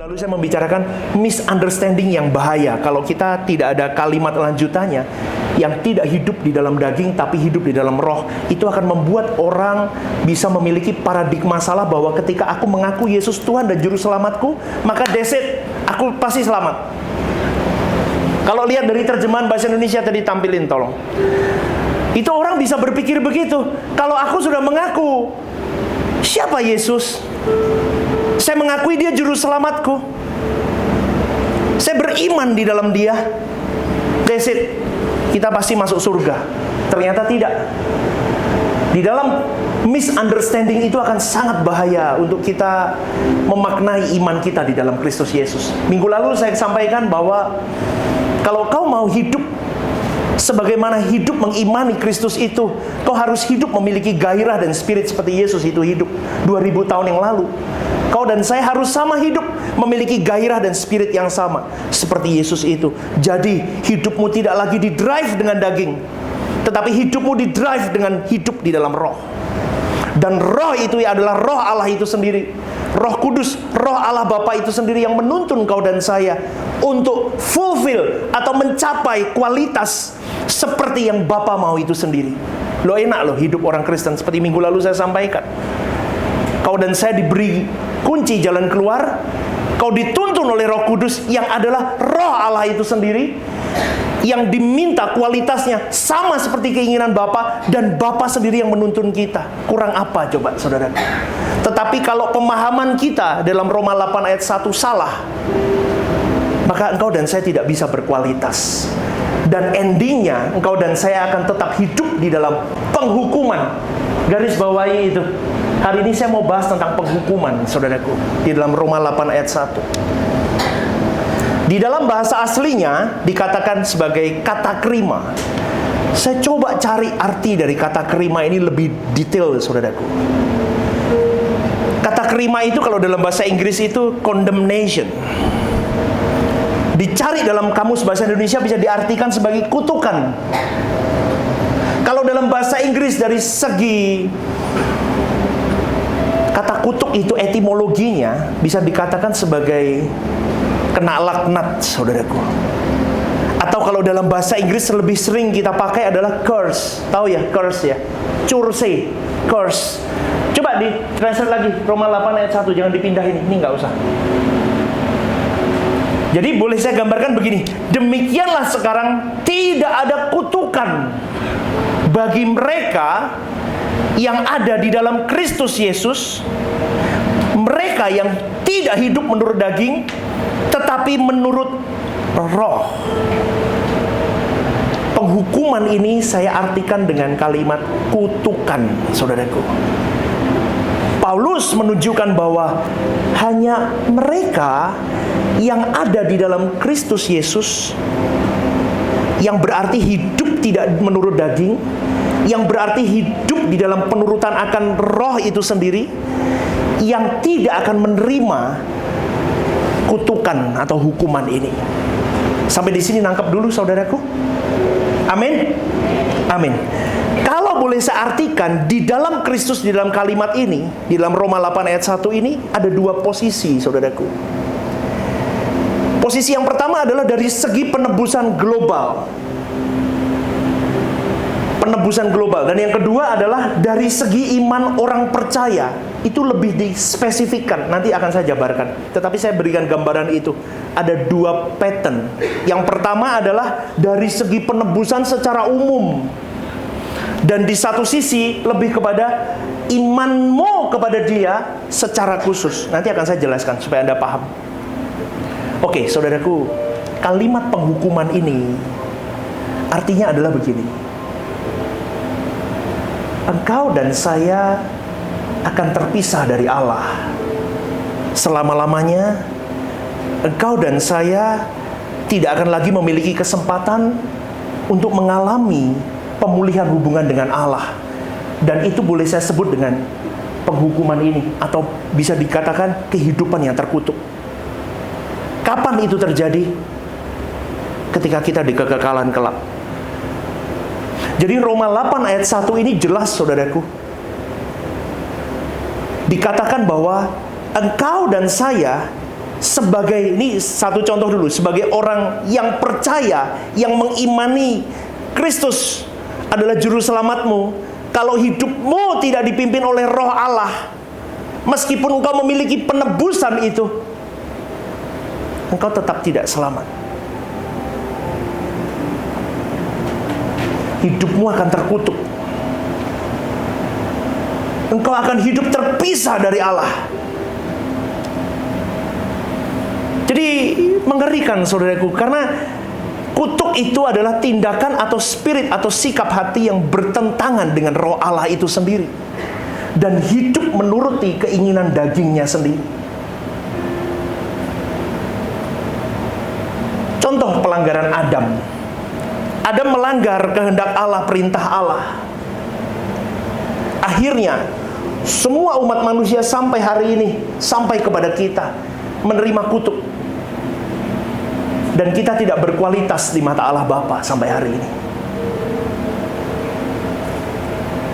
Lalu saya membicarakan misunderstanding yang bahaya. Kalau kita tidak ada kalimat lanjutannya, yang tidak hidup di dalam daging tapi hidup di dalam roh, itu akan membuat orang bisa memiliki paradigma salah bahwa ketika aku mengaku Yesus Tuhan dan Juru Selamatku, maka that's it, aku pasti selamat. Kalau lihat dari terjemahan bahasa Indonesia tadi tampilin tolong. Itu orang bisa berpikir begitu. Kalau aku sudah mengaku, siapa Yesus? Saya mengakui dia juru selamatku. Saya beriman di dalam dia. That's it. Kita pasti masuk surga. Ternyata tidak. Di dalam misunderstanding itu akan sangat bahaya untuk kita memaknai iman kita di dalam Kristus Yesus. Minggu lalu saya sampaikan bahwa kalau kau mau hidup sebagaimana hidup mengimani Kristus itu, kau harus hidup memiliki gairah dan spirit seperti Yesus itu hidup 2000 tahun yang lalu. Kau dan saya harus sama hidup, memiliki gairah dan spirit yang sama seperti Yesus itu. Jadi hidupmu tidak lagi didrive dengan daging, tetapi hidupmu didrive dengan hidup di dalam roh. Dan roh itu adalah roh Allah itu sendiri, Roh Kudus, roh Allah Bapa itu sendiri yang menuntun kau dan saya untuk fulfill atau mencapai kualitas seperti yang Bapa mau itu sendiri. Lo enak loh hidup orang Kristen, seperti minggu lalu saya sampaikan. Kau dan saya diberi kunci jalan keluar. Kau dituntun oleh Roh Kudus yang adalah roh Allah itu sendiri, yang diminta kualitasnya sama seperti keinginan Bapa, dan Bapa sendiri yang menuntun kita. Kurang apa coba saudara? Tetapi kalau pemahaman kita dalam Roma 8 ayat 1 salah, maka engkau dan saya tidak bisa berkualitas. Dan endingnya engkau dan saya akan tetap hidup di dalam penghukuman. Garis bawahi itu. Hari ini saya mau bahas tentang penghukuman, saudaraku, di dalam Roma 8 ayat 1. Di dalam bahasa aslinya dikatakan sebagai kata krima. Saya coba cari arti dari kata krima ini lebih detail, saudaraku. Kata krima itu kalau dalam bahasa Inggris itu condemnation. Dicari dalam kamus bahasa Indonesia bisa diartikan sebagai kutukan. Kalau dalam bahasa Inggris dari segi kata kutuk itu etimologinya bisa dikatakan sebagai kena laknat, saudaraku. Atau kalau dalam bahasa Inggris lebih sering kita pakai adalah curse. Tahu ya, curse ya. Curse, curse. Coba di translate lagi Roma 8 ayat 1, jangan dipindahin, ini nggak usah. Jadi boleh saya gambarkan begini. Demikianlah sekarang tidak ada kutukan bagi mereka yang ada di dalam Kristus Yesus, mereka yang tidak hidup menurut daging tetapi menurut roh. Penghukuman ini saya artikan dengan kalimat kutukan, saudaraku. Paulus menunjukkan bahwa hanya mereka yang ada di dalam Kristus Yesus, yang berarti hidup tidak menurut daging, yang berarti hidup di dalam penurutan akan roh itu sendiri, yang tidak akan menerima kutukan atau hukuman ini. Sampai di sini nangkep dulu, saudaraku. Amin. Amin. Kalau boleh saya artikan, di dalam Kristus, di dalam kalimat ini, di dalam Roma 8 ayat 1 ini, ada dua posisi, saudaraku. Posisi yang pertama adalah dari segi penebusan global. Penebusan global. Dan yang kedua adalah dari segi iman orang percaya. Itu lebih dispesifikkan. Nanti akan saya jabarkan. Tetapi saya berikan gambaran itu. Ada dua pattern. Yang pertama adalah dari segi penebusan secara umum. Dan di satu sisi lebih kepada imanmu kepada dia secara khusus. Nanti akan saya jelaskan supaya Anda paham. Oke, saudaraku, kalimat penghukuman ini artinya adalah begini. Engkau dan saya akan terpisah dari Allah selama-lamanya. Engkau dan saya tidak akan lagi memiliki kesempatan untuk mengalami pemulihan hubungan dengan Allah. Dan itu boleh saya sebut dengan penghukuman ini, atau bisa dikatakan kehidupan yang terkutuk. Kapan itu terjadi? Ketika kita di kekekalan kelak. Jadi Roma 8 ayat 1 ini jelas, saudaraku. Dikatakan bahwa engkau dan saya sebagai, ini satu contoh dulu, sebagai orang yang percaya, yang mengimani Kristus adalah juru selamatmu, kalau hidupmu tidak dipimpin oleh Roh Allah, meskipun engkau memiliki penebusan itu, engkau tetap tidak selamat. Hidupmu akan terkutuk. Engkau akan hidup terpisah dari Allah. Jadi mengerikan saudaraku, karena kutuk itu adalah tindakan atau spirit atau sikap hati yang bertentangan dengan Roh Allah itu sendiri, dan hidup menuruti keinginan dagingnya sendiri. Contoh pelanggaran Adam. Adam melanggar kehendak Allah, perintah Allah. Akhirnya semua umat manusia sampai hari ini, sampai kepada kita, menerima kutuk. Dan kita tidak berkualitas di mata Allah Bapa sampai hari ini.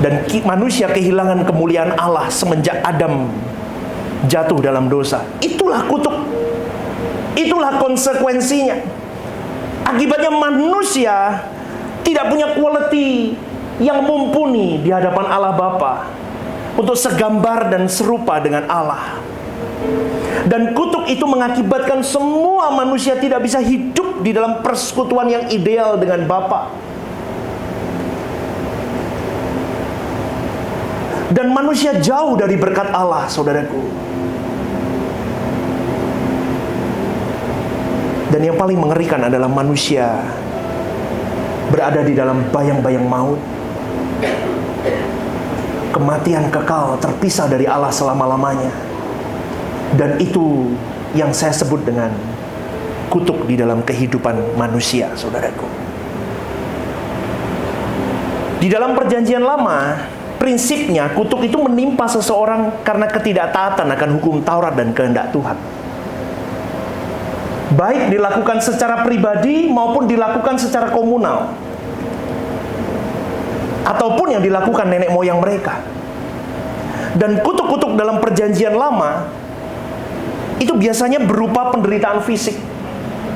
Dan manusia kehilangan kemuliaan Allah semenjak Adam jatuh dalam dosa. Itulah kutuk. Itulah konsekuensinya. Akibatnya manusia tidak punya quality yang mumpuni di hadapan Allah Bapa untuk segambar dan serupa dengan Allah. Dan kutuk itu mengakibatkan semua manusia tidak bisa hidup di dalam persekutuan yang ideal dengan Bapa. Dan manusia jauh dari berkat Allah, saudaraku. Dan yang paling mengerikan adalah manusia berada di dalam bayang-bayang maut. Kematian kekal, terpisah dari Allah selama-lamanya. Dan itu yang saya sebut dengan kutuk di dalam kehidupan manusia, saudaraku. Di dalam perjanjian lama, prinsipnya kutuk itu menimpa seseorang karena ketidaktaatan akan hukum Taurat dan kehendak Tuhan. Baik dilakukan secara pribadi maupun dilakukan secara komunal, ataupun yang dilakukan nenek moyang mereka. Dan kutuk-kutuk dalam perjanjian lama itu biasanya berupa penderitaan fisik,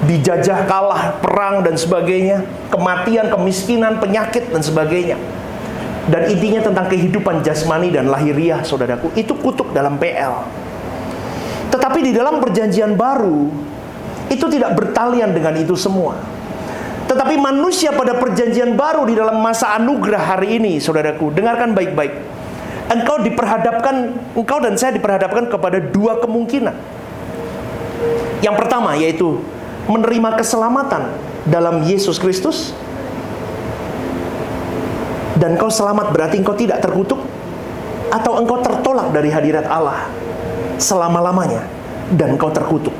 dijajah kalah, perang dan sebagainya, kematian, kemiskinan, penyakit dan sebagainya. Dan intinya tentang kehidupan jasmani dan lahiriah, saudaraku. Itu kutuk dalam PL. Tetapi di dalam perjanjian baru, itu tidak bertalian dengan itu semua. Tetapi manusia pada perjanjian baru di dalam masa anugerah hari ini, saudaraku, dengarkan baik-baik. Engkau dan saya diperhadapkan kepada dua kemungkinan. Yang pertama yaitu menerima keselamatan dalam Yesus Kristus. Dan engkau selamat berarti engkau tidak terkutuk, atau engkau tertolak dari hadirat Allah selama-lamanya dan engkau terkutuk.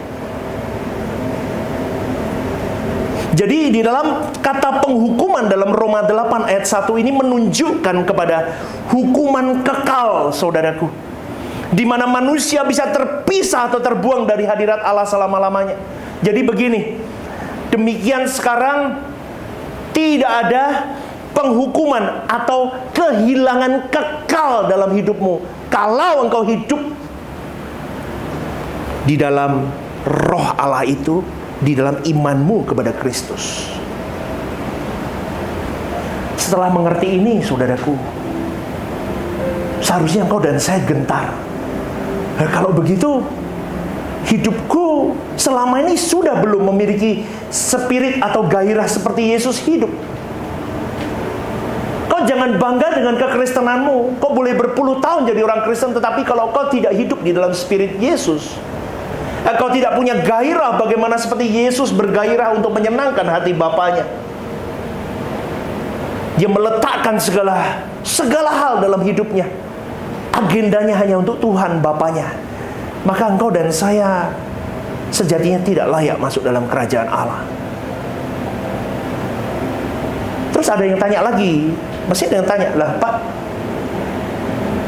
Jadi di dalam kata penghukuman dalam Roma 8 ayat 1 ini menunjukkan kepada hukuman kekal, saudaraku, di mana manusia bisa terpisah atau terbuang dari hadirat Allah selama-lamanya. Jadi begini, demikian sekarang tidak ada penghukuman atau kehilangan kekal dalam hidupmu kalau engkau hidup di dalam Roh Allah itu, di dalam imanmu kepada Kristus. Setelah mengerti ini, saudaraku, seharusnya engkau dan saya gentar. Nah, kalau begitu, hidupku selama ini sudah belum memiliki spirit atau gairah seperti Yesus hidup. Kau jangan bangga dengan kekristenanmu. Kau boleh berpuluh tahun jadi orang Kristen, tetapi kalau kau tidak hidup di dalam spirit Yesus, kau tidak punya gairah bagaimana seperti Yesus bergairah untuk menyenangkan hati Bapanya. Dia meletakkan segala hal dalam hidupnya. Agendanya hanya untuk Tuhan Bapanya. Maka engkau dan saya sejatinya tidak layak masuk dalam kerajaan Allah. Terus ada yang tanya lagi, masih ada yang tanya, lah Pak,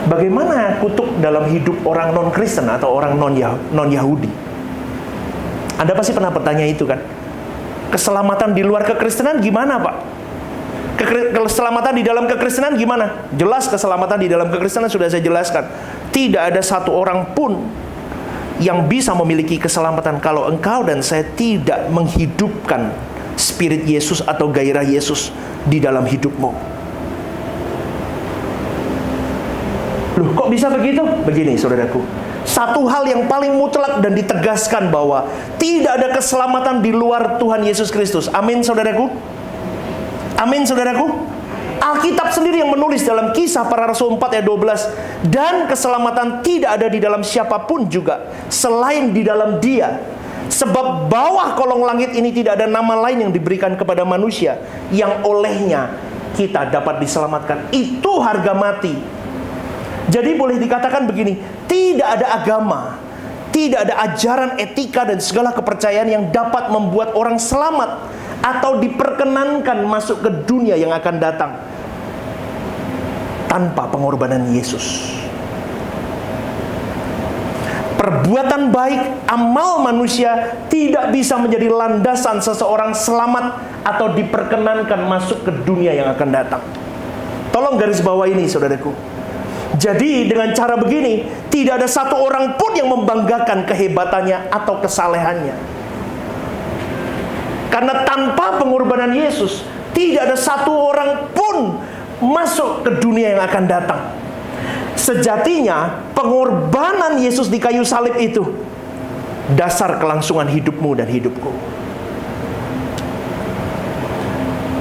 bagaimana kutuk dalam hidup orang non-Kristen atau orang non-Yahudi? Anda pasti pernah bertanya itu kan? Keselamatan di luar kekristenan gimana Pak? Keselamatan di dalam kekristenan gimana? Jelas keselamatan di dalam kekristenan sudah saya jelaskan. Tidak ada satu orang pun yang bisa memiliki keselamatan kalau engkau dan saya tidak menghidupkan spirit Yesus atau gairah Yesus di dalam hidupmu. Loh, kok bisa begitu? Begini, saudaraku. Satu hal yang paling mutlak dan ditegaskan bahwa tidak ada keselamatan di luar Tuhan Yesus Kristus. Amin, saudaraku. Amin, saudaraku. Alkitab sendiri yang menulis dalam Kisah Para Rasul 4 ayat 12, dan keselamatan tidak ada di dalam siapapun juga selain di dalam Dia. Sebab bawah kolong langit ini tidak ada nama lain yang diberikan kepada manusia yang olehnya kita dapat diselamatkan. Itu harga mati. Jadi boleh dikatakan begini, tidak ada agama, tidak ada ajaran etika dan segala kepercayaan yang dapat membuat orang selamat atau diperkenankan masuk ke dunia yang akan datang tanpa pengorbanan Yesus. Perbuatan baik, amal manusia tidak bisa menjadi landasan seseorang selamat atau diperkenankan masuk ke dunia yang akan datang. Tolong garis bawah ini, saudaraku. Jadi dengan cara begini, tidak ada satu orang pun yang membanggakan kehebatannya atau kesalehannya. Karena tanpa pengorbanan Yesus, tidak ada satu orang pun masuk ke dunia yang akan datang. Sejatinya pengorbanan Yesus di kayu salib itu dasar kelangsungan hidupmu dan hidupku.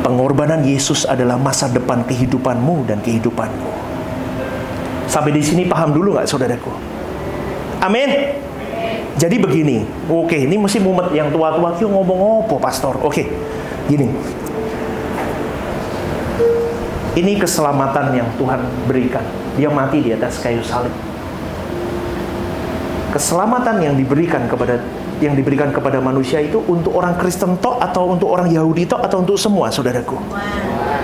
Pengorbanan Yesus adalah masa depan kehidupanmu dan kehidupanku. Sampai di sini paham dulu nggak, saudaraku? Amin. Jadi begini, oke, ini mesti mumet yang tua-tua kyo ngomong apa, pastor? Oke, gini. Ini keselamatan yang Tuhan berikan. Dia mati di atas kayu salib. Keselamatan yang diberikan kepada manusia itu untuk orang Kristen tok atau untuk orang Yahudi tok atau untuk semua, saudaraku?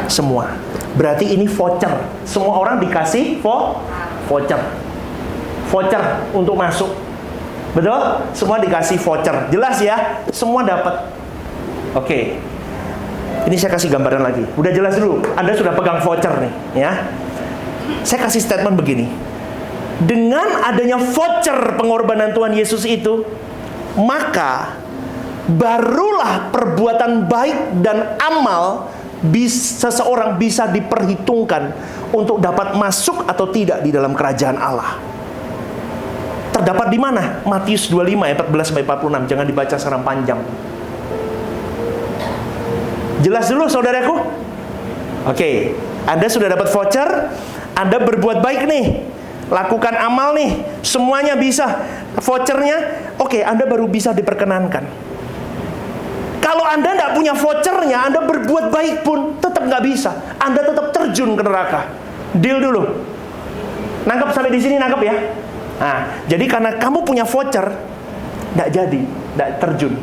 Semua. Berarti ini voucher. Semua orang dikasih voucher. Voucher untuk masuk. Betul? Semua dikasih voucher. Jelas ya? Semua dapat. Oke. Ini saya kasih gambaran lagi. Udah jelas dulu. Anda sudah pegang voucher nih, ya. Saya kasih statement begini. Dengan adanya voucher pengorbanan Tuhan Yesus itu, maka barulah perbuatan baik dan amal seseorang bisa diperhitungkan untuk dapat masuk atau tidak di dalam kerajaan Allah. Terdapat di mana? Matius 25 ayat 14 sampai 46. Jangan dibaca secara panjang. Jelas dulu, saudaraku? Oke, Anda sudah dapat voucher, Anda berbuat baik nih, lakukan amal nih, semuanya bisa. Vouchernya, oke, Anda baru bisa diperkenankan. Kalau Anda tidak punya vouchernya, Anda berbuat baik pun tetap nggak bisa. Anda tetap terjun ke neraka. Deal dulu. Nangkep sampai di sini, nangkep ya? Nah, jadi karena kamu punya voucher, tidak jadi, tidak terjun.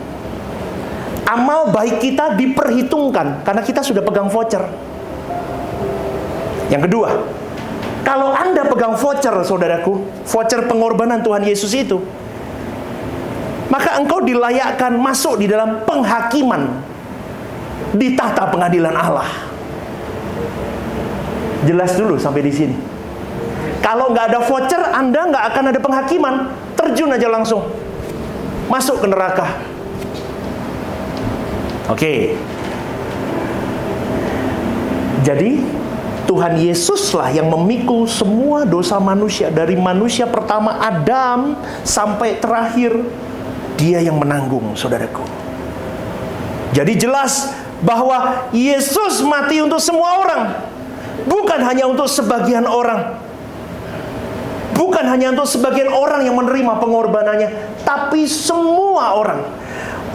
Amal baik kita diperhitungkan karena kita sudah pegang voucher. Yang kedua, kalau Anda pegang voucher, saudaraku, voucher pengorbanan Tuhan Yesus itu, maka engkau dilayakkan masuk di dalam penghakiman di tahta pengadilan Allah. Jelas dulu sampai di sini. Kalau nggak ada voucher, Anda nggak akan ada penghakiman. Terjun aja langsung, masuk ke neraka. Oke. Jadi Tuhan Yesuslah yang memikul semua dosa manusia, dari manusia pertama Adam sampai terakhir. Dia yang menanggung, saudaraku. Jadi jelas bahwa Yesus mati untuk semua orang, bukan hanya untuk sebagian orang. Bukan hanya untuk sebagian orang yang menerima pengorbanannya, tapi semua orang.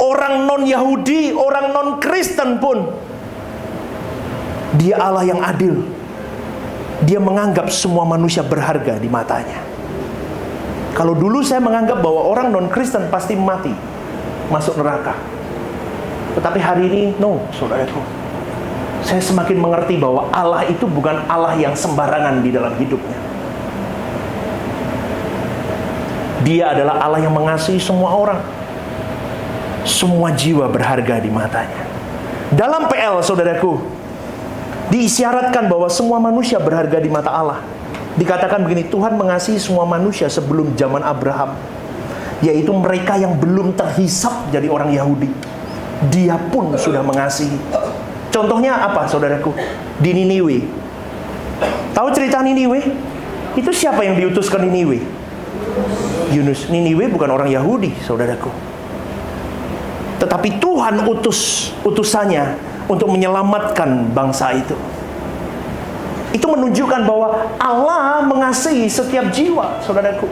Orang non-Yahudi, orang non-Kristen pun, Dia Allah yang adil. Dia menganggap semua manusia berharga di matanya. Kalau dulu saya menganggap bahwa orang non-Kristen pasti mati, masuk neraka. Tetapi hari ini, no, saudaraku. Saya semakin mengerti bahwa Allah itu bukan Allah yang sembarangan di dalam hidupnya. Dia adalah Allah yang mengasihi semua orang. Semua jiwa berharga di matanya. Dalam PL, saudaraku, diisyaratkan bahwa semua manusia berharga di mata Allah. Dikatakan begini, Tuhan mengasihi semua manusia sebelum zaman Abraham. yaitu mereka yang belum terhisap jadi orang Yahudi. Dia pun sudah mengasihi. Contohnya apa, saudaraku? Di Niniwe. Tahu cerita Niniwe? Itu siapa yang diutus ke Niniwe? Yunus. Niniwe bukan orang Yahudi, saudaraku. Tetapi Tuhan utus utusannya untuk menyelamatkan bangsa itu. Itu menunjukkan bahwa Allah mengasihi setiap jiwa, saudaraku.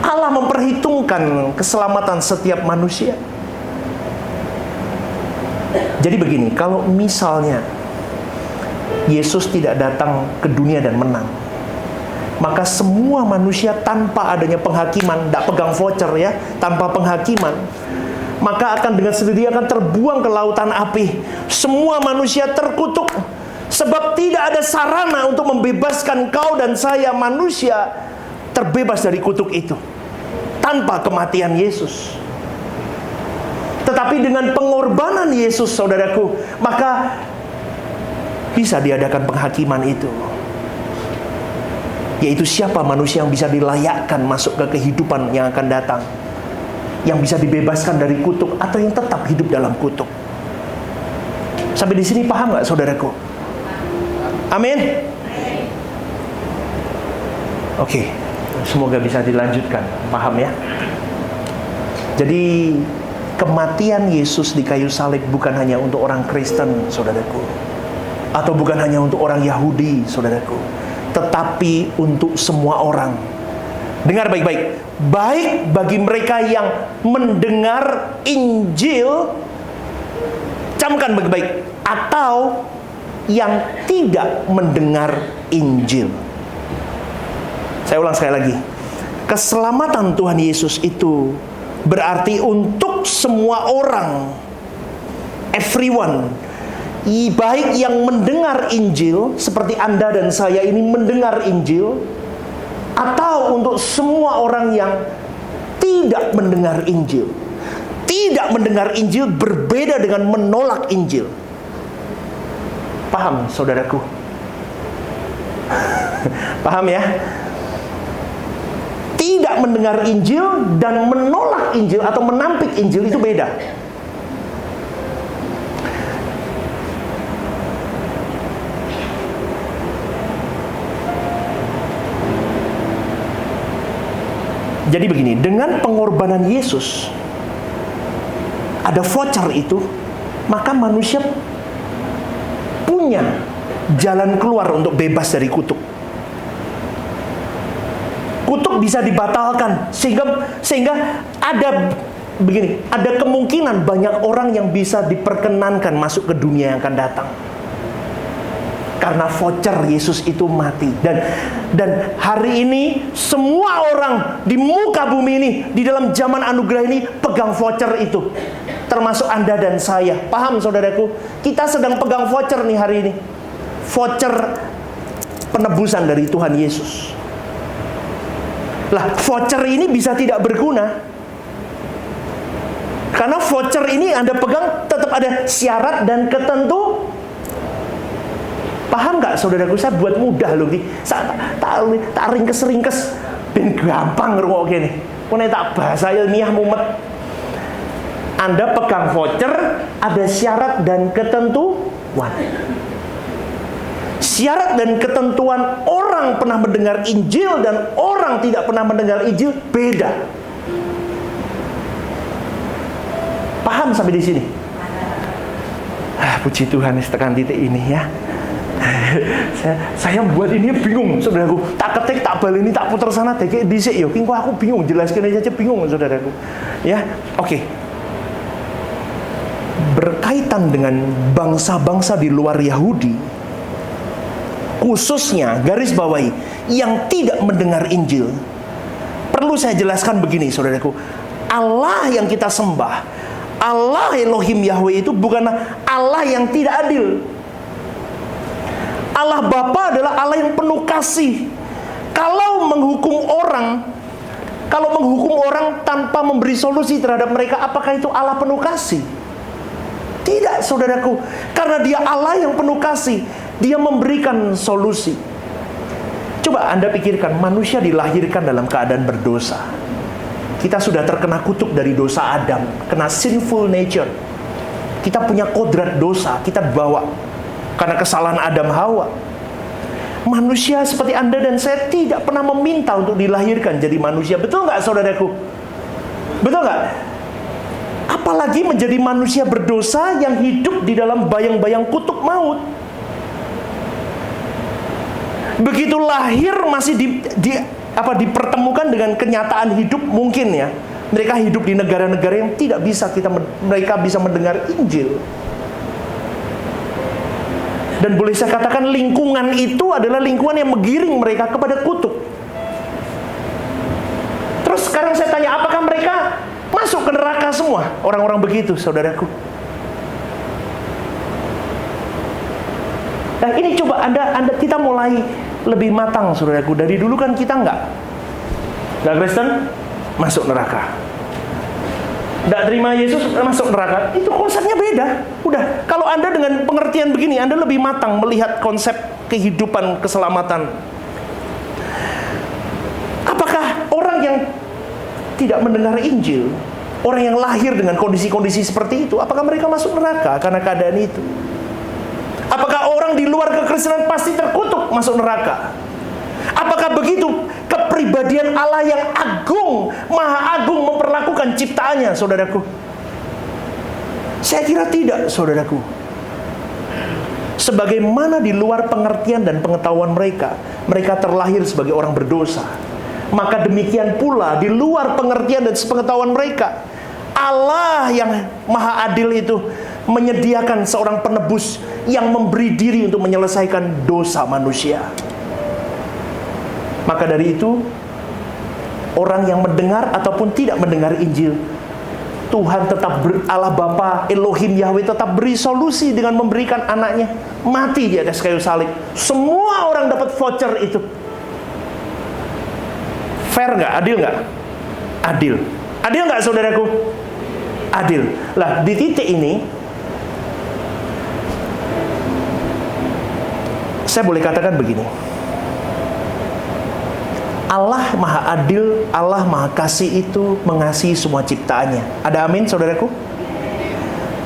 Allah memperhitungkan keselamatan setiap manusia. Jadi begini, kalau misalnya Yesus tidak datang ke dunia dan menang, maka semua manusia tanpa adanya penghakiman, tidak pegang voucher ya, tanpa penghakiman, maka akan dengan sendirinya akan terbuang ke lautan api. Semua manusia terkutuk, sebab tidak ada sarana untuk membebaskan kau dan saya manusia terbebas dari kutuk itu tanpa kematian Yesus. Tetapi dengan pengorbanan Yesus, saudaraku, maka bisa diadakan penghakiman itu. Yaitu siapa manusia yang bisa dilayakkan masuk ke kehidupan yang akan datang, yang bisa dibebaskan dari kutuk atau yang tetap hidup dalam kutuk. Sampai di sini paham nggak, saudaraku? Amin. Oke, semoga bisa dilanjutkan. Paham ya? Jadi kematian Yesus di kayu salib bukan hanya untuk orang Kristen, saudaraku, atau bukan hanya untuk orang Yahudi, saudaraku, tetapi untuk semua orang. Dengar baik-baik. Baik bagi mereka yang mendengar Injil, camkan baik-baik, atau yang tidak mendengar Injil. Saya ulang sekali lagi. Keselamatan Tuhan Yesus itu berarti untuk semua orang, everyone. Baik yang mendengar Injil, seperti Anda dan saya ini mendengar Injil, atau untuk semua orang yang tidak mendengar Injil. Tidak mendengar Injil berbeda dengan menolak Injil. Paham, saudaraku? Paham ya? Tidak mendengar Injil dan menolak Injil atau menampik Injil itu beda. Jadi begini, dengan pengorbanan Yesus, ada voucher itu, maka manusia punya jalan keluar untuk bebas dari kutuk. Kutuk bisa dibatalkan, sehingga ada begini, ada kemungkinan banyak orang yang bisa diperkenankan masuk ke dunia yang akan datang. Karena voucher Yesus itu mati. Dan hari ini semua orang di muka bumi ini, di dalam zaman anugerah ini, pegang voucher itu. Termasuk Anda dan saya. Paham, saudaraku? Kita sedang pegang voucher nih hari ini. Voucher penebusan dari Tuhan Yesus. Lah, voucher ini bisa tidak berguna. Karena voucher ini Anda pegang tetap ada syarat dan ketentu. Paham nggak, saudaraku? Saya buat mudah loh, tak ringkes-ringkes, ben gampang ngerungok gini. Kone tak bahasa ilmiah mumet. Anda pegang voucher, ada syarat dan ketentuan. Syarat dan ketentuan orang pernah mendengar Injil dan orang tidak pernah mendengar Injil beda. Paham sampai di sini? Puji Tuhan, tekan titik ini ya. Saya buat ini bingung, saudaraku. Tak ketik, tak baleni, tak putar sana, dek dhisik yo. Kok aku bingung, jelaskan aja bingung, saudaraku. Ya, oke. Berkaitan dengan bangsa-bangsa di luar Yahudi, khususnya garis bawahi yang tidak mendengar Injil, perlu saya jelaskan begini, saudaraku. Allah yang kita sembah, Allah Elohim Yahweh itu bukanlah Allah yang tidak adil. Allah Bapa adalah Allah yang penuh kasih. Kalau menghukum orang tanpa memberi solusi terhadap mereka, apakah itu Allah penuh kasih? Tidak, saudaraku. Karena Dia Allah yang penuh kasih, Dia memberikan solusi. Coba Anda pikirkan, manusia dilahirkan dalam keadaan berdosa. Kita sudah terkena kutuk dari dosa Adam, kena sinful nature. Kita punya kodrat dosa, kita bawa karena kesalahan Adam Hawa. Manusia seperti Anda dan saya tidak pernah meminta untuk dilahirkan jadi manusia. Betul nggak saudaraku? Betul nggak? Apalagi menjadi manusia berdosa yang hidup di dalam bayang-bayang kutuk maut. Begitu lahir masih dipertemukan dengan kenyataan hidup mungkin ya. Mereka hidup di negara-negara yang tidak bisa mereka bisa mendengar Injil. Dan boleh saya katakan lingkungan itu adalah lingkungan yang menggiring mereka kepada kutuk. Terus sekarang saya tanya, apakah mereka masuk ke neraka semua? Orang-orang begitu, saudaraku. Nah ini coba kita mulai lebih matang, saudaraku. Dari dulu kan kita nggak Kristen, masuk neraka. Nggak terima Yesus, masuk neraka. Itu konsepnya beda. Udah, kalau Anda dengan pengertian begini, Anda lebih matang melihat konsep kehidupan keselamatan. Apakah orang yang tidak mendengar Injil, orang yang lahir dengan kondisi-kondisi seperti itu, apakah mereka masuk neraka karena keadaan itu? Apakah orang di luar kekristenan pasti terkutuk masuk neraka? Apakah begitu kepribadian Allah yang agung, maha agung memperlakukan ciptaannya, saudaraku? Saya kira tidak, saudaraku. Sebagaimana di luar pengertian dan pengetahuan mereka, mereka terlahir sebagai orang berdosa. Maka demikian pula di luar pengertian dan pengetahuan mereka, Allah yang maha adil itu menyediakan seorang penebus yang memberi diri untuk menyelesaikan dosa manusia. Maka dari itu, orang yang mendengar ataupun tidak mendengar Injil, Tuhan tetap Allah Bapa, Elohim Yahweh tetap beri solusi dengan memberikan anaknya mati di atas kayu salib. Semua orang dapat voucher itu. Fair nggak? Adil nggak? Adil. Adil nggak, saudaraku? Adil. Lah, di titik ini saya boleh katakan begini. Allah maha adil, Allah maha kasih itu mengasihi semua ciptaannya. Ada amin, saudaraku?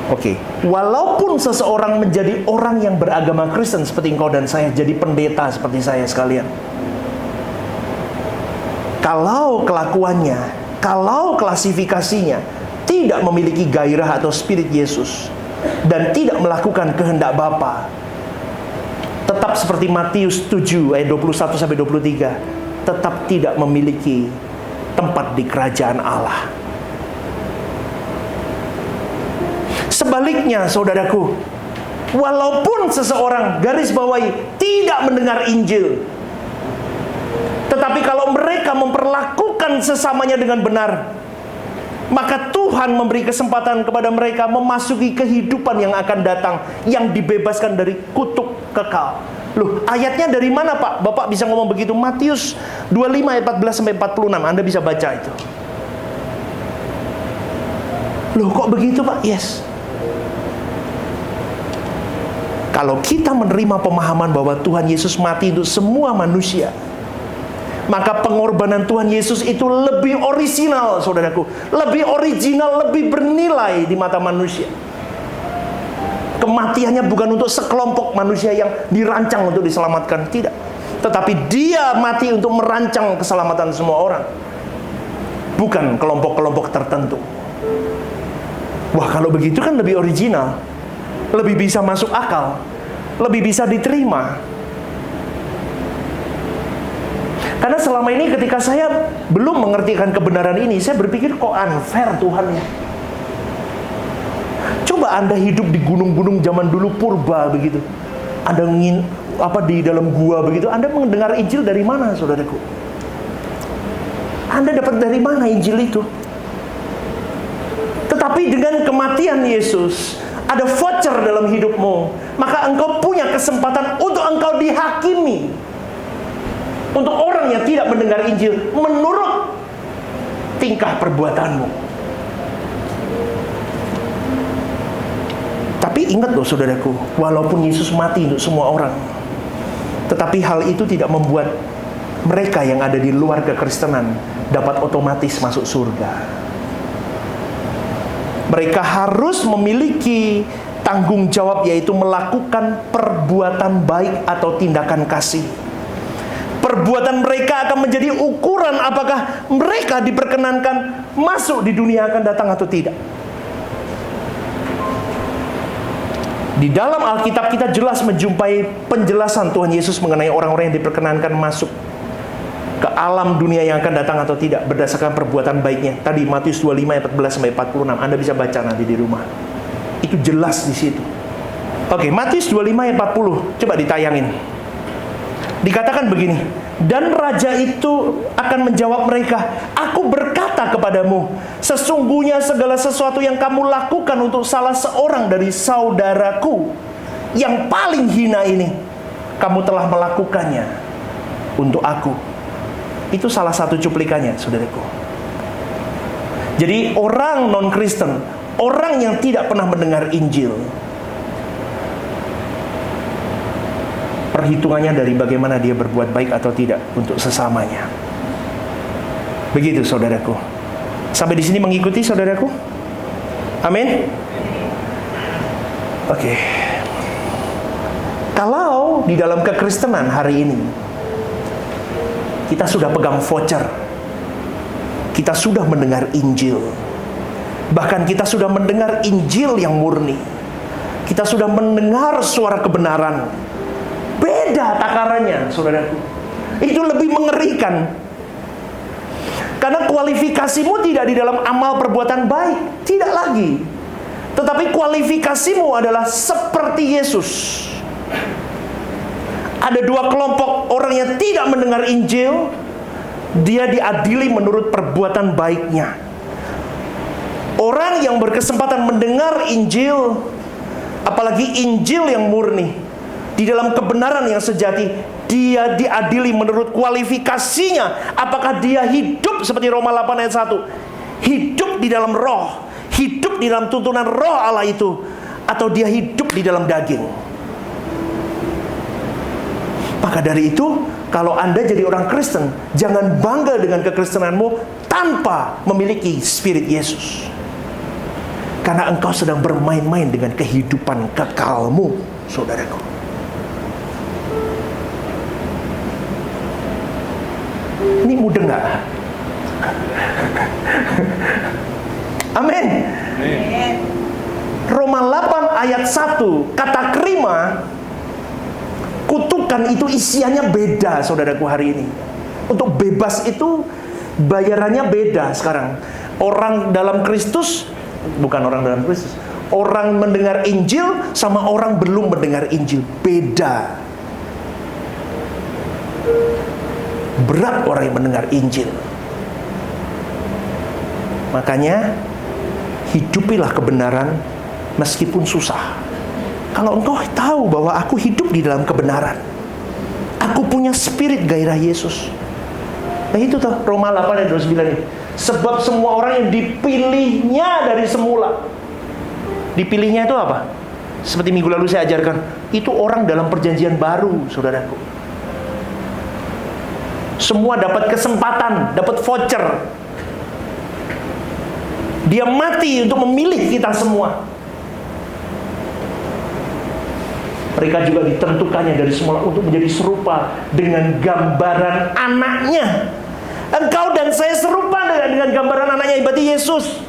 Oke. Walaupun seseorang menjadi orang yang beragama Kristen seperti engkau dan saya, jadi pendeta seperti saya sekalian, kalau kelakuannya, kalau klasifikasinya tidak memiliki gairah atau spirit Yesus dan tidak melakukan kehendak Bapa, tetap seperti Matius 7 ayat 21 sampai 23, tetap tidak memiliki tempat di kerajaan Allah. Sebaliknya, saudaraku, walaupun seseorang, garis bawahi, tidak mendengar Injil, tetapi kalau mereka memperlakukan sesamanya dengan benar, maka Tuhan memberi kesempatan kepada mereka memasuki kehidupan yang akan datang, yang dibebaskan dari kutuk kekal. Loh, ayatnya dari mana, Pak? Bapak bisa ngomong begitu? Matius 25 ayat 14 sampai 46. Anda bisa baca itu. Loh, kok begitu, Pak? Yes. Kalau kita menerima pemahaman bahwa Tuhan Yesus mati untuk semua manusia, maka pengorbanan Tuhan Yesus itu lebih orisinal, saudaraku. Lebih original, lebih bernilai di mata manusia. Kematiannya bukan untuk sekelompok manusia yang dirancang untuk diselamatkan, tidak. Tetapi dia mati untuk merancang keselamatan semua orang, bukan kelompok-kelompok tertentu. Wah, kalau begitu kan lebih original, lebih bisa masuk akal, lebih bisa diterima. Karena selama ini ketika saya belum mengertikan kebenaran ini, saya berpikir kok unfair Tuhan ya. Coba Anda hidup di gunung-gunung zaman dulu purba begitu. Anda di dalam gua begitu, Anda mendengar Injil dari mana, saudaraku? Anda dapat dari mana Injil itu? Tetapi dengan kematian Yesus, ada voucher dalam hidupmu, maka engkau punya kesempatan untuk engkau dihakimi. Untuk orang yang tidak mendengar Injil menurut tingkah perbuatanmu. Tapi ingat loh, saudaraku, walaupun Yesus mati untuk semua orang, tetapi hal itu tidak membuat mereka yang ada di luar kekristenan dapat otomatis masuk surga. Mereka harus memiliki tanggung jawab, yaitu melakukan perbuatan baik atau tindakan kasih. Perbuatan mereka akan menjadi ukuran apakah mereka diperkenankan masuk di dunia akan datang atau tidak. Di dalam Alkitab kita jelas menjumpai penjelasan Tuhan Yesus mengenai orang-orang yang diperkenankan masuk ke alam dunia yang akan datang atau tidak berdasarkan perbuatan baiknya. Tadi Matius 25 ayat 14 sampai 46. Anda bisa baca nanti di rumah. Itu jelas di situ. Oke, Matius 25 ayat 40. Coba ditayangin. Dikatakan begini, dan raja itu akan menjawab mereka, aku berkata kepadamu, sesungguhnya segala sesuatu yang kamu lakukan untuk salah seorang dari saudaraku yang paling hina ini, kamu telah melakukannya untuk aku. Itu salah satu cuplikannya, saudaraku. Jadi orang non-Kristen, orang yang tidak pernah mendengar Injil, perhitungannya dari bagaimana dia berbuat baik atau tidak untuk sesamanya. Begitu, saudaraku. Sampai di sini mengikuti, saudaraku? Amin. Oke. Kalau di dalam kekristenan hari ini kita sudah pegang voucher, kita sudah mendengar Injil, bahkan kita sudah mendengar Injil yang murni, kita sudah mendengar suara kebenaran, beda takarannya, saudaraku. Itu lebih mengerikan. Karena kualifikasimu tidak di dalam amal perbuatan baik, tidak lagi. Tetapi kualifikasimu adalah seperti Yesus. Ada dua kelompok orang yang tidak mendengar Injil, dia diadili menurut perbuatan baiknya. Orang yang berkesempatan mendengar Injil, apalagi Injil yang murni, di dalam kebenaran yang sejati, dia diadili menurut kualifikasinya. Apakah dia hidup seperti Roma 8 ayat 1, hidup di dalam roh, hidup di dalam tuntunan roh Allah itu, atau dia hidup di dalam daging. Maka dari itu, kalau Anda jadi orang Kristen, jangan bangga dengan kekristenanmu tanpa memiliki spirit Yesus. Karena engkau sedang bermain-main dengan kehidupan kekalmu, saudaraku. Ini mudah nggak? Amin. Roma 8 ayat 1, kata krima, kutukan itu isiannya beda, saudaraku, hari ini. Untuk bebas itu bayarannya beda sekarang. Orang dalam Kristus, bukan orang dalam Kristus, orang mendengar Injil sama orang belum mendengar Injil, beda. Berat orang yang mendengar Injil. Makanya hidupilah kebenaran meskipun susah. Kalau engkau tahu bahwa aku hidup di dalam kebenaran, aku punya spirit gairah Yesus. Nah itu tuh Roma 8 ayat 29 ini. Sebab semua orang yang dipilihnya dari semula. Dipilihnya itu apa? Seperti minggu lalu saya ajarkan, itu orang dalam perjanjian baru, saudaraku. Semua dapat kesempatan, dapat voucher. Dia mati untuk memilih kita semua. Mereka juga ditentukannya dari semula untuk menjadi serupa dengan gambaran anaknya. Engkau dan saya serupa dengan gambaran anaknya, berarti Yesus.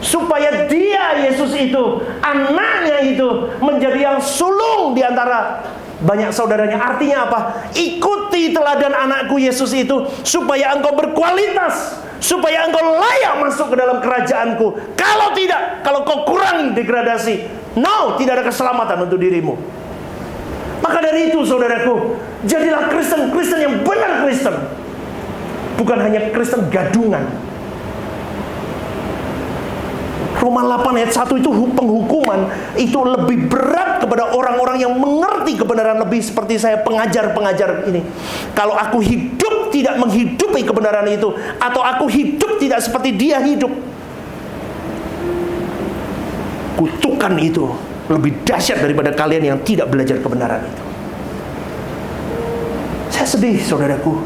Supaya dia, Yesus itu, anaknya itu, menjadi yang sulung di antara banyak saudaranya. Artinya apa? Ikuti teladan anakku Yesus itu, supaya engkau berkualitas, supaya engkau layak masuk ke dalam kerajaanku. Kalau tidak, kalau kau kurangi degradasi, tidak ada keselamatan untuk dirimu. Maka dari itu, saudaraku, jadilah Kristen, Kristen yang benar Kristen, bukan hanya Kristen gadungan. Roma 8 ayat 1 itu penghukuman itu lebih berat kepada orang-orang yang mengerti kebenaran, lebih seperti saya pengajar-pengajar ini. Kalau aku hidup tidak menghidupi kebenaran itu, atau aku hidup tidak seperti dia hidup, kutukan itu lebih dahsyat daripada kalian yang tidak belajar kebenaran itu. Saya sedih, saudaraku.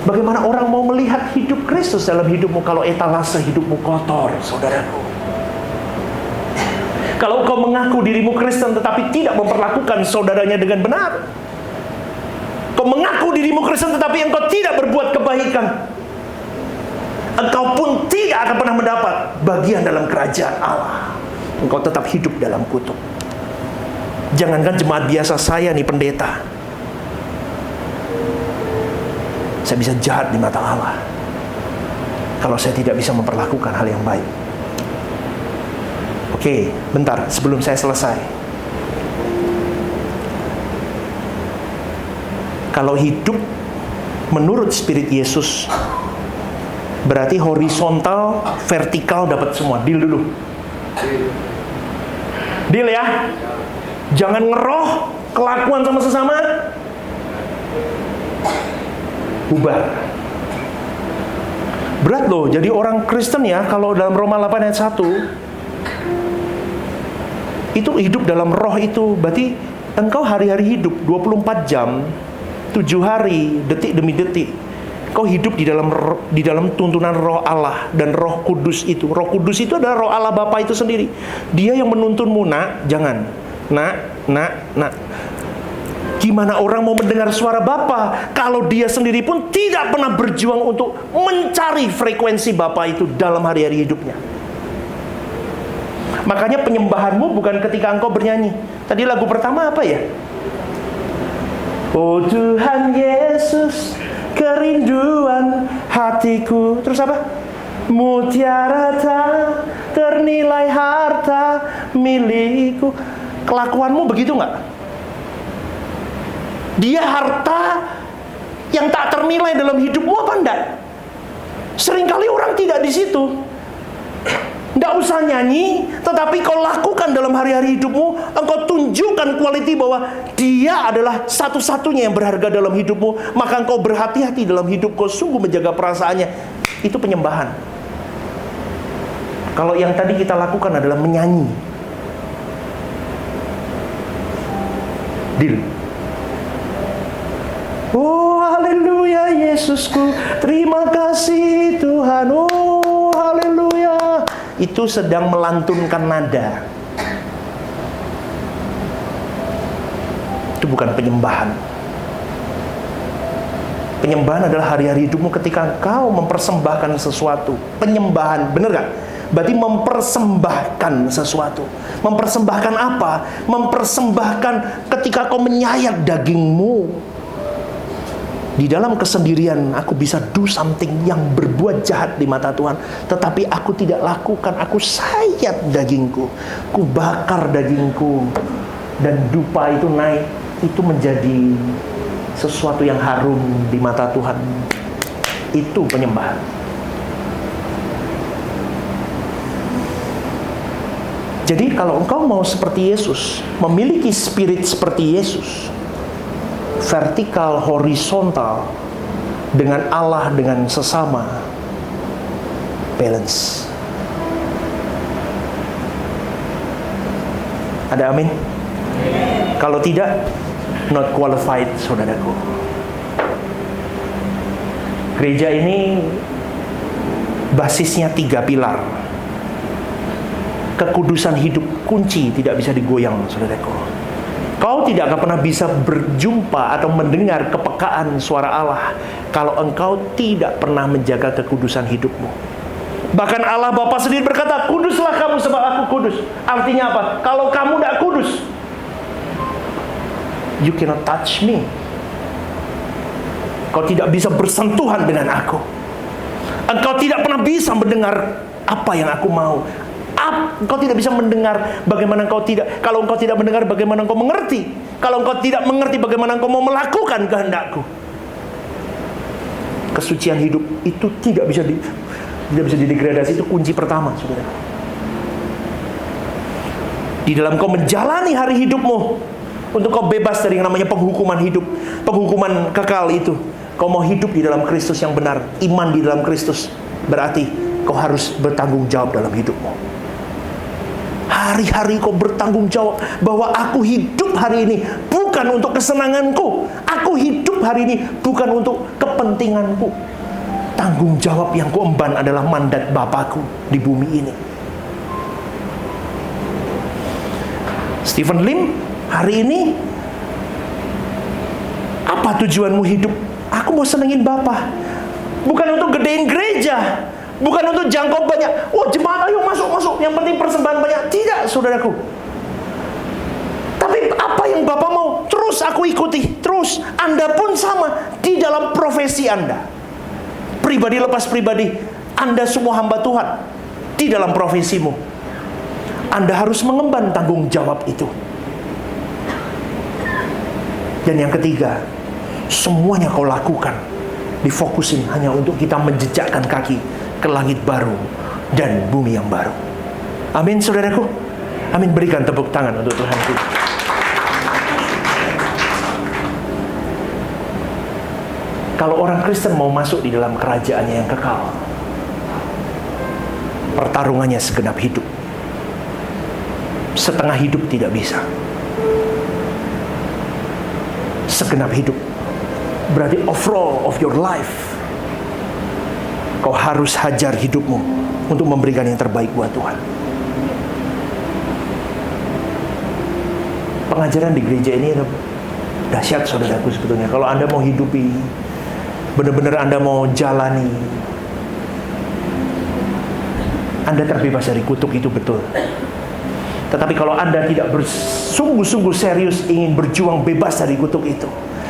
Bagaimana orang mau melihat hidup Kristus dalam hidupmu kalau etalase hidupmu kotor, saudaraku? Kalau kau mengaku dirimu Kristen tetapi tidak memperlakukan saudaranya dengan benar, kau mengaku dirimu Kristen tetapi engkau tidak berbuat kebaikan, engkau pun tidak akan pernah mendapat bagian dalam kerajaan Allah. Engkau tetap hidup dalam kutuk. Jangankan jemaat biasa, saya nih pendeta, saya bisa jahat di mata Allah kalau saya tidak bisa memperlakukan hal yang baik. Oke, bentar sebelum saya selesai. Kalau hidup menurut Spirit Yesus, berarti horizontal, vertikal dapat semua. Deal dulu. Deal ya. Jangan ngeroh kelakuan sama sesama, bubar. Berat loh jadi orang Kristen ya. Kalau dalam Roma 8 ayat 1 itu hidup dalam roh, itu berarti engkau hari-hari hidup 24 jam 7 hari, detik demi detik. Kau hidup di dalam tuntunan Roh Allah dan Roh Kudus itu. Roh Kudus itu adalah Roh Allah Bapa itu sendiri. Dia yang menuntunmu, nak, jangan. Nak. Gimana orang mau mendengar suara Bapa kalau dia sendiri pun tidak pernah berjuang untuk mencari frekuensi Bapa itu dalam hari-hari hidupnya? Makanya penyembahanmu bukan ketika engkau bernyanyi. Tadi lagu pertama apa ya? Oh Tuhan Yesus, kerinduan hatiku. Terus apa? Mutiara tak ternilai harta milikku. Kelakuanmu begitu nggak? Dia harta yang tak ternilai dalam hidupmu apa enggak? Seringkali orang tidak di situ. Nggak usah nyanyi, tetapi kau lakukan dalam hari-hari hidupmu. Engkau tunjukkan kualiti bahwa dia adalah satu-satunya yang berharga dalam hidupmu. Maka engkau berhati-hati dalam hidup, kau sungguh menjaga perasaannya. Itu penyembahan. Kalau yang tadi kita lakukan adalah menyanyi. Deal. Oh haleluya Yesusku, terima kasih Tuhan. Oh haleluya. Itu sedang melantunkan nada. Itu bukan penyembahan. Penyembahan adalah hari-hari hidupmu ketika kau mempersembahkan sesuatu. Penyembahan, bener gak? Berarti mempersembahkan sesuatu. Mempersembahkan apa? Mempersembahkan ketika kau menyayat dagingmu. Di dalam kesendirian aku bisa do something yang berbuat jahat di mata Tuhan, tetapi aku tidak lakukan. Aku sayat dagingku, ku bakar dagingku, dan dupa itu naik. Itu menjadi sesuatu yang harum di mata Tuhan. Itu penyembahan. Jadi kalau engkau mau seperti Yesus, memiliki spirit seperti Yesus, vertikal, horizontal, dengan Allah, dengan sesama, balance. Ada amin? Kalau tidak, not qualified, saudaraku. Gereja ini basisnya 3 pilar. Kekudusan hidup, kunci, tidak bisa digoyang, saudaraku. Kau tidak akan pernah bisa berjumpa atau mendengar kepekaan suara Allah kalau engkau tidak pernah menjaga kekudusan hidupmu. Bahkan Allah Bapa sendiri berkata, kuduslah kamu sebab aku kudus. Artinya apa? Kalau kamu tidak kudus, you cannot touch me. Kau tidak bisa bersentuhan dengan aku. Engkau tidak pernah bisa mendengar apa yang aku mau. Engkau tidak bisa mendengar bagaimana engkau tidak. Kalau engkau tidak mendengar, bagaimana engkau mengerti? Kalau engkau tidak mengerti, bagaimana engkau mau melakukan kehendakku? Kesucian hidup itu tidak bisa didegradasi. Itu kunci pertama, saudara. Di dalam kau menjalani hari hidupmu, untuk kau bebas dari yang namanya penghukuman hidup, penghukuman kekal itu, kau mau hidup di dalam Kristus yang benar, iman di dalam Kristus, berarti kau harus bertanggung jawab dalam hidupmu. hari-hari kau bertanggung jawab bahwa aku hidup hari ini bukan untuk kesenanganku. Aku hidup hari ini bukan untuk kepentinganku. Tanggung jawab yang kuemban adalah mandat Bapakku di bumi ini. Stephen Lim, hari ini apa tujuanmu hidup? Aku mau senengin Bapa. Bukan untuk gedein gereja, bukan untuk jangkau banyak. Oh, jemaat ayo masuk. Yang penting persembahan banyak. Tidak, saudaraku. Tapi apa yang Bapak mau, terus aku ikuti. Terus, Anda pun sama di dalam profesi Anda. Pribadi lepas pribadi, Anda semua hamba Tuhan di dalam profesimu. Anda harus mengemban tanggung jawab itu. Dan yang ketiga, semuanya kau lakukan difokusin hanya untuk kita menjejakkan kaki ke langit baru dan bumi yang baru. Amin, saudaraku. Amin. Berikan tepuk tangan untuk Tuhan kita. Kalau orang Kristen mau masuk di dalam kerajaannya yang kekal, pertarungannya segenap hidup. Setengah hidup tidak bisa. Segenap hidup. Berarti overall of your life, kau harus hajar hidupmu untuk memberikan yang terbaik buat Tuhan. Pengajaran di gereja ini dahsyat, saudaraku, sebetulnya. Kalau Anda mau hidupi, benar-benar Anda mau jalani, Anda terbebas dari kutuk, itu betul. Tetapi kalau Anda tidak bersungguh-sungguh serius ingin berjuang bebas dari kutuk itu,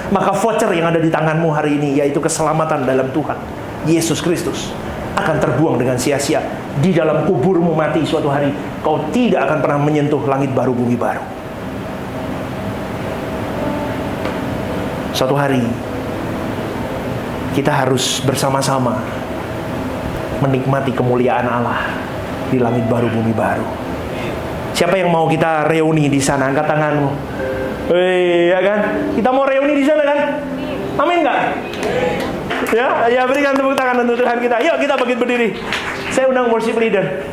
maka voucher yang ada di tanganmu hari ini, yaitu keselamatan dalam Tuhan Yesus Kristus, akan terbuang dengan sia-sia. Di dalam kuburmu mati suatu hari, kau tidak akan pernah menyentuh langit baru, bumi baru. Suatu hari kita harus bersama-sama menikmati kemuliaan Allah di langit baru, bumi baru. Siapa yang mau kita reuni di sana? Angkat tanganmu. Ya kan? Kita mau reuni di sana kan? Amin nggak? Ya, berikan tepuk tangan untuk Tuhan kita. Yuk kita bangkit berdiri. Saya undang worship leader.